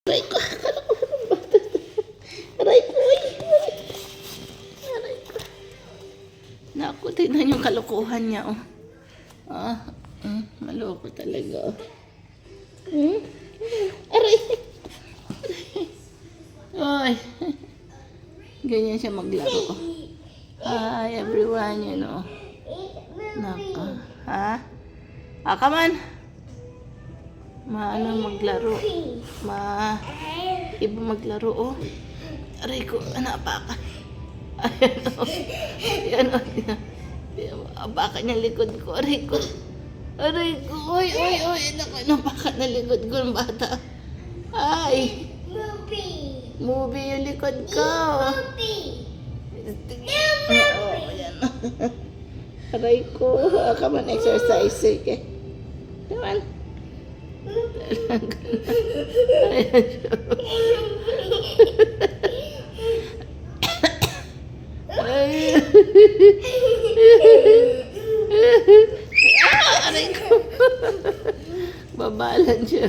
Aray ko, akala ko ng bata. Aray ko, uy. Aray ko. Naku, tignan yung kalokohan niya, oh. Maloko talaga, oh. Aray. Oy. Ganyan siya maglaro, oh. Hi, everyone, you know. Nako. Ha? Come on. Maano maglaro. Iba maglaro, oh. Aray ko, napaka. Ayan, oh. Ayan, oh. Napaka niya likod ko. Aray ko. Aray ko. Oy. Napaka na likod ko ng bata. Ay. Movie yung likod ko. Ayan. Aray ko. Come on, exercise. Sige. Come on. Ayan siya. Aray ko. Babalan siya.